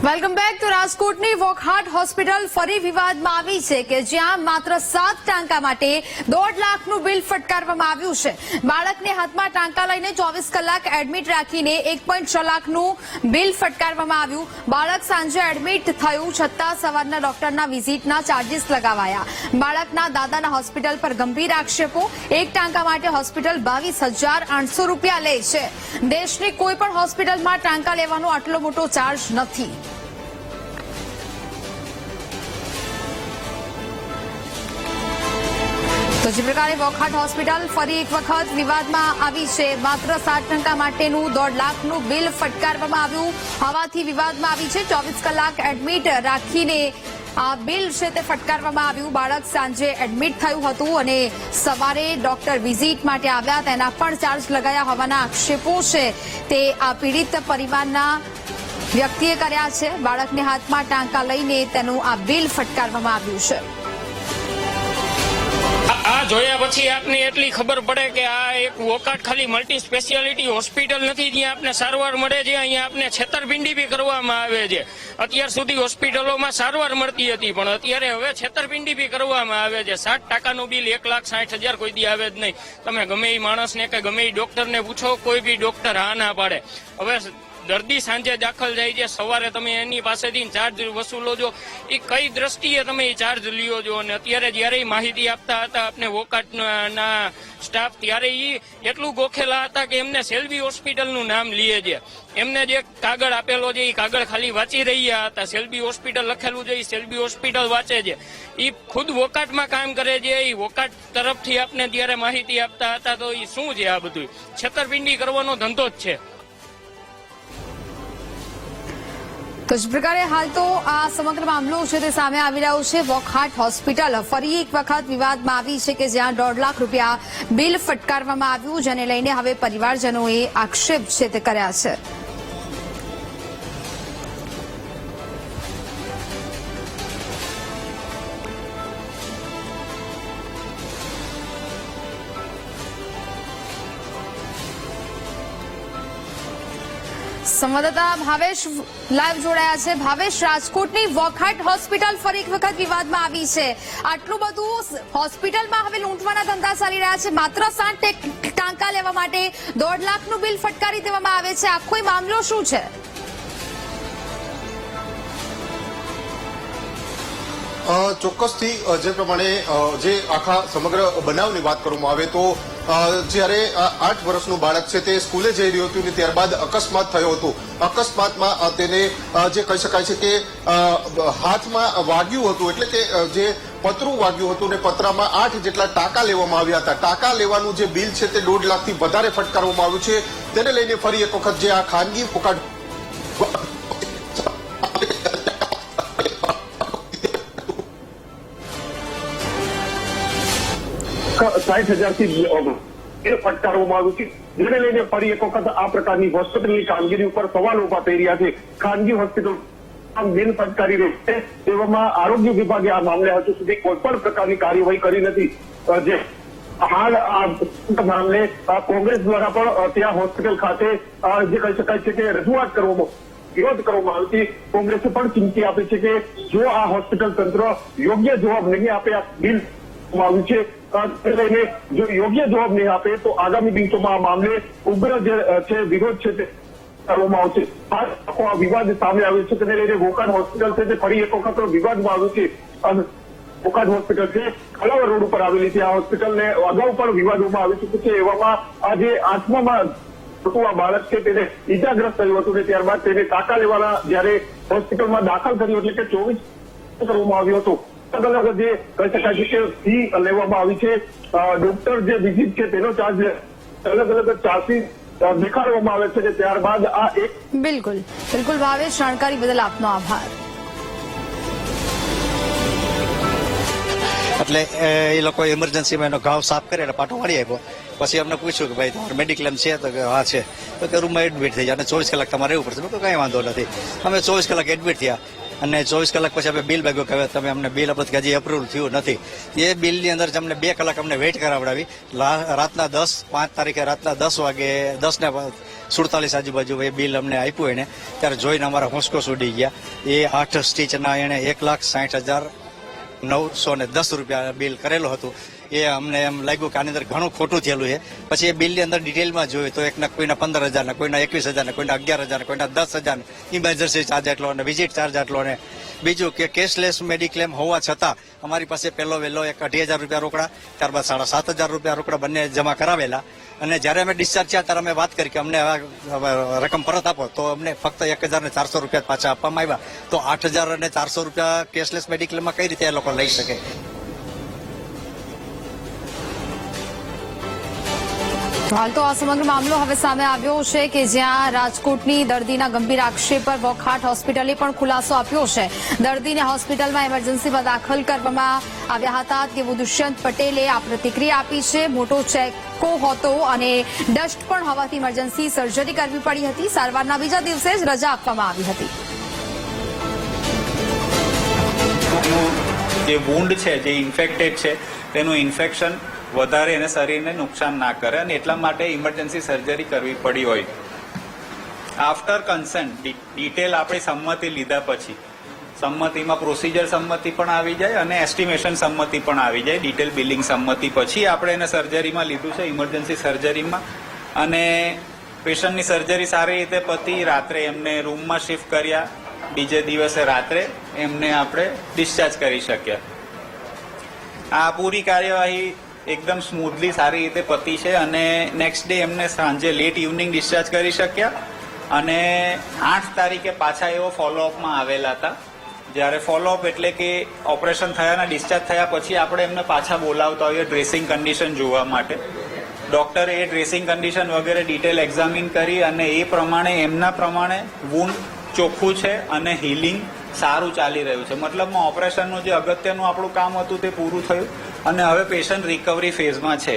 Welcome back તો રાજકોટની વોકહાર્ટ hospital ફરી વિવાદમાં આવી છે કે જ્યાં માત્ર 7 ટાંકા માટે 1.5 લાખનું બિલ ફટકારવામાં આવ્યું છે। બાળકને હાથમાં ટાંકા લઈને 24 કલાક એડમિટ રાખીને 1.6 લાખનું બિલ ફટકારવામાં આવ્યું। બાળક સાંજે એડમિટ થયું છતાં સવારના ડોક્ટરના વિઝિટના ચાર્જીસ લગાવાયા। બાળકના દાદાના હોસ્પિટલ પર ગંભીર આક્ષેપો। એક ટાંકા માટે હોસ્પિટલ 22,800 રૂપિયા લે છે। દેશની કોઈ પણ હોસ્પિટલમાં ટાંકા લેવાનો આટલો મોટો ચાર્જ નથી। તો જે પ્રકારે વોકહાર્ટ હોસ્પિટલ ફરી એક વખત વિવાદમાં આવી છે। માત્ર 7 ટાંકા માટેનું 1.5 લાખનું બિલ ફટકારવામાં આવ્યું હોવાથી વિવાદમાં આવી છે। 24 કલાક એડમિટ રાખીને આ બિલ છે તે ફટકારવામાં આવ્યું। બાળક સાંજે એડમિટ થયું હતું અને સવારે ડોક્ટર વિઝિટ માટે આવ્યા તેના પણ ચાર્જ લગાયા હોવાના આક્ષેપો છે તે આ પીડિત પરિવારના વ્યક્તિએ કર્યા છે। બાળકને હાથમાં ટાંકા લઈને તેનું આ બિલ ફટકારવામાં આવ્યું છે। આ જોયા પછી આપને એટલી ખબર પડે કે આ એક વોકહાર્ટ ખાલી મલ્ટી સ્પેશિયાલિટી હોસ્પિટલ નથી જ્યાં આપને સારવાર મળે છે। અહીંયા આપને છેતરપિંડી બી કરવામાં આવે છે। અત્યાર સુધી હોસ્પિટલોમાં સારવાર મળતી હતી પણ અત્યારે હવે છેતરપિંડી બી કરવામાં આવે છે। 7 ટાકાનું બિલ 1,60,000 કોઈ દી આવે જ નહીં। તમે ગમે એ માણસને કે ગમે એ ડોક્ટરને પૂછો, કોઈ બી ડોક્ટર હા ના પાડે। હવે દર્દી સાંજે દાખલ જાય છે, સવારે તમે એની પાસેથી ચાર્જ વસૂલો છો, એ કઈ દ્રષ્ટિએ તમે એ ચાર્જ લ્યો છો? અને અત્યારે જયારે માહિતી આપતા હતા આપને વોકહાર્ટના સ્ટાફ ત્યારે એ એટલું ગોખેલા હતા કે એમને સેલ્બી હોસ્પિટલનું નામ લીએ છે। એમને જે કાગળ આપેલો છે એ કાગળ ખાલી વાંચી રહ્યા હતા। સેલ્બી હોસ્પિટલ લખેલું છે એ સેલ્બી હોસ્પિટલ વાંચે છે। એ ખુદ વોકહાર્ટમાં કામ કરે છે। એ વોકહાર્ટ તરફથી આપને ત્યારે માહિતી આપતા હતા। તો એ શું છે? આ બધું છેતરપિંડી કરવાનો ધંધો જ છે। તો જ પ્રકારે હાલ તો આ સમગ્ર મામલો છે તે સામે આવી રહ્યો છે। વોકહાર્ટ હોસ્પિટલ ફરી એક વખત વિવાદમાં આવી છે કે જ્યાં 1.5 લાખ રૂપિયા બિલ ફટકારવામાં આવ્યું, જેને લઈને હવે પરિવારજનોએ આક્ષેપ છે તે કર્યા છે। સંવાદદાતા ભાવેશ લાઈવ જોડાયા છે। ભાવેશ, રાજકોટની વોકહાર્ટ હોસ્પિટલ ફરી એક વખત વિવાદમાં આવી છે। આટલું બધું હોસ્પિટલમાં હવે લૂંટવાના ધંધા ચાલી રહ્યા છે। માત્ર 7 ટાંકા લેવા માટે 1.5 લાખનું બિલ ફટકારી દેવામાં આવે છે। આખો મામલો શું છે? ચોક્કસથી જે પ્રમાણે જે આખા સમગ્ર બનાવની વાત કરવામાં આવે તો જ્યારે 8 વર્ષનું બાળક છે તે સ્કૂલે જઈ રહ્યું હતું ને ત્યારબાદ અકસ્માત થયો હતો। અકસ્માતમાં તેને જે કહી શકાય છે કે હાથમાં વાગ્યું હતું, એટલે કે જે પતરું વાગ્યું હતું ને પતરામાં 8 જેટલા ટાંકા લેવામાં આવ્યા હતા। ટાંકા લેવાનું જે બિલ છે તે 1.5 લાખથી વધારે ફટકારવામાં આવ્યું છે। તેને લઈને ફરી એક વખત જે આ ખાનગી વોકહાર્ટ 60,000 થી ફટકારવામાં આવ્યું છે, જેને લઈને ફરી એક વખત આ પ્રકારની હોસ્પિટલની કામગીરી ઉપર સવાલ ઉભા થઈ રહ્યા છે। ખાનગી હોસ્પિટલ બિલ ફટકારી રહી છે, તેવામાં આરોગ્ય વિભાગે આ મામલે હજુ સુધી કોઈ પણ પ્રકારની કાર્યવાહી કરી નથી। જે હાલ આ મામલે કોંગ્રેસ દ્વારા પણ ત્યાં હોસ્પિટલ ખાતે જે કહી શકાય છે કે રજૂઆત કરવામાં વિરોધ કરવામાં આવ્યો છે। કોંગ્રેસે પણ ચીમકી આપી છે કે જો આ હોસ્પિટલ તંત્ર યોગ્ય જવાબ નહીં આપે આ બિલ આવ્યું છે લઈને જો યોગ્ય જવાબ નહીં આપે તો આગામી દિવસોમાં આ મામલે ઉગ્ર જે છે વિરોધ છે તે કરવામાં આવશે। આ વિવાદ સામે આવ્યો છે તેને લઈને વોકહાર્ટ હોસ્પિટલ છે તે ફરી એક વખત વિવાદમાં આવ્યું છે। વોકહાર્ટ હોસ્પિટલ છે ખલાવર રોડ ઉપર આવેલી છે। આ હોસ્પિટલને અગાઉ પણ વિવાદોમાં આવી ચૂક્યું છે। એવામાં આજે 8મામાં આ બાળક છે તેને ઈજાગ્રસ્ત થયું હતું ને ત્યારબાદ તેને ટાંકા લેવાના જયારે હોસ્પિટલમાં દાખલ કર્યું એટલે કે 24 કરવામાં આવ્યું હતું। અલગ અલગ જે કહી શકાય છે કે ફી લેવામાં આવી છે। ડોક્ટર જે વિઝિટ છે તેનો ચાર્જ અલગ અલગ ચાર્જિસ દેખાડવામાં આવે છે કે ત્યારબાદ આ એક બિલકુલ ભાવેશ, જાણકારી બદલ આપનો આભાર। એટલે એ લોકો ઇમરજન્સીમાં એનો ઘાવ સાફ કરે એટલે પાટો મારી આપ્યો। પછી અમને પૂછ્યું કે ભાઈ તમારે મેડિક્લેમ છે? તો કે હા છે। તો કે રૂમમાં એડમિટ થઈ જાય અને 24 કલાક તમારે રહેવું પડશે। તો કઈ વાંધો નથી। અમે 24 કલાક એડમિટ થયા અને 24 કલાક પછી આપણે બિલ ભાગ્યો કે તમે અમને બિલ આપો કે હજી એપ્રુવલ થયું નથી। એ બિલની અંદર અમને 2 કલાક અમને વેઇટ કરાવડાવી। રાતના 5 તારીખે રાતના 10 વાગે 10 ને 47 આજુબાજુ એ બિલ અમને આપ્યું એને, ત્યારે જોઈને અમારા હોંશકોશ ઉડી ગયા. એ 8 સ્ટીચના એને 1,60,910 રૂપિયા બિલ કરેલું હતું. એ અમને એમ લાગ્યું કે આની અંદર ઘણું ખોટું થયેલું છે. પછી એ બિલની અંદર ડિટેલમાં જોયું તો એકના કોઈના 15,000, કોઈના 21,000, કોઈના 11,000, કોઈના 10,000 ઇમરજન્સી ચાર્જ આટલો અને વિઝિટ ચાર્જ આટલો. અને બીજું કે કેશલેસ મેડિક્લેમ હોવા છતાં અમારી પાસે પહેલો વહેલો 1,28,000 રૂપિયા રોકડા, ત્યારબાદ 7,500 રૂપિયા રોકડા બંને જમા કરાવેલા. અને જ્યારે અમે ડિસ્ચાર્જ થયા ત્યારે અમે વાત કરી કે અમને રકમ પરત આપો, તો અમને ફક્ત 1,400 રૂપિયા પાછા આપવામાં આવ્યા. તો 8,400 રૂપિયા કેશલેસ મેડિક્લેમમાં કઈ રીતે એ લોકો લઈ શકે? હાલ તો આ સમગ્ર મામલો હવે સામે આવ્યો છે કે જ્યાં રાજકોટની દર્દીના ગંભીર આક્ષેપ પર વોકહાર્ટ હોસ્પિટલે પણ ખુલાસો આપ્યો છે. દર્દીને હોસ્પિટલમાં ઇમરજન્સીમાં દાખલ કરવામાં આવ્યા હતા તેવું દુષ્યંત પટેલે આ પ્રતિક્રિયા આપી છે. મોટો ચેકો હતો અને ડસ્ટ પણ હોવાથી ઇમરજન્સી સર્જરી કરવી પડી હતી. સારવારના બીજા દિવસે જ રજા આપવામાં આવી હતી. જે વુન્ડ છે, જે ઇન્ફેક્ટેડ છે, તેનું ઇન્ફેક્શન વધારે એને શરીરને નુકસાન ના કરે અને એટલા માટે ઇમરજન્સી સર્જરી કરવી પડી હોય. આફ્ટર કન્સન્ટ, ડિટેલ આપણી સંમતિ લીધા પછી, સંમતિમાં પ્રોસિજર સંમતિ પણ આવી જાય અને એસ્ટિમેશન સંમતિ પણ આવી જાય. ડિટેલ બિલિંગ સંમતિ પછી આપણે એને સર્જરીમાં લીધું છે, ઇમરજન્સી સર્જરીમાં. અને પેશન્ટની સર્જરી સારી રીતે પતી. રાત્રે એમને રૂમમાં શિફ્ટ કર્યા. બીજે દિવસે રાત્રે એમને આપણે ડિસ્ચાર્જ કરી શક્યા. આ પૂરી કાર્યવાહી એકદમ સ્મૂથલી સારી રીતે પતી છે અને નેક્સ્ટ ડે એમને સાંજે લેટ ઇવનિંગ ડિસ્ચાર્જ કરી શક્યા. અને 8 તારીખે પાછા એવો ફોલોઅપમાં આવેલા હતા. જ્યારે ફોલોઅપ એટલે કે ઓપરેશન થયાના ડિસ્ચાર્જ થયા પછી આપણે એમને પાછા બોલાવતા હોઈએ ડ્રેસિંગ કન્ડિશન જોવા માટે. ડોક્ટરે એ ડ્રેસિંગ કન્ડિશન વગેરે ડિટેલ એક્ઝામિન કરી અને એ પ્રમાણે એમના પ્રમાણે વુન્ડ ચોખ્ખું છે અને હિલિંગ સારું ચાલી રહ્યું છે. મતલબમાં ઓપરેશનનું જે અગત્યનું આપણું કામ હતું તે પૂરું થયું અને હવે પેશન્ટ રિકવરી ફેઝમાં છે.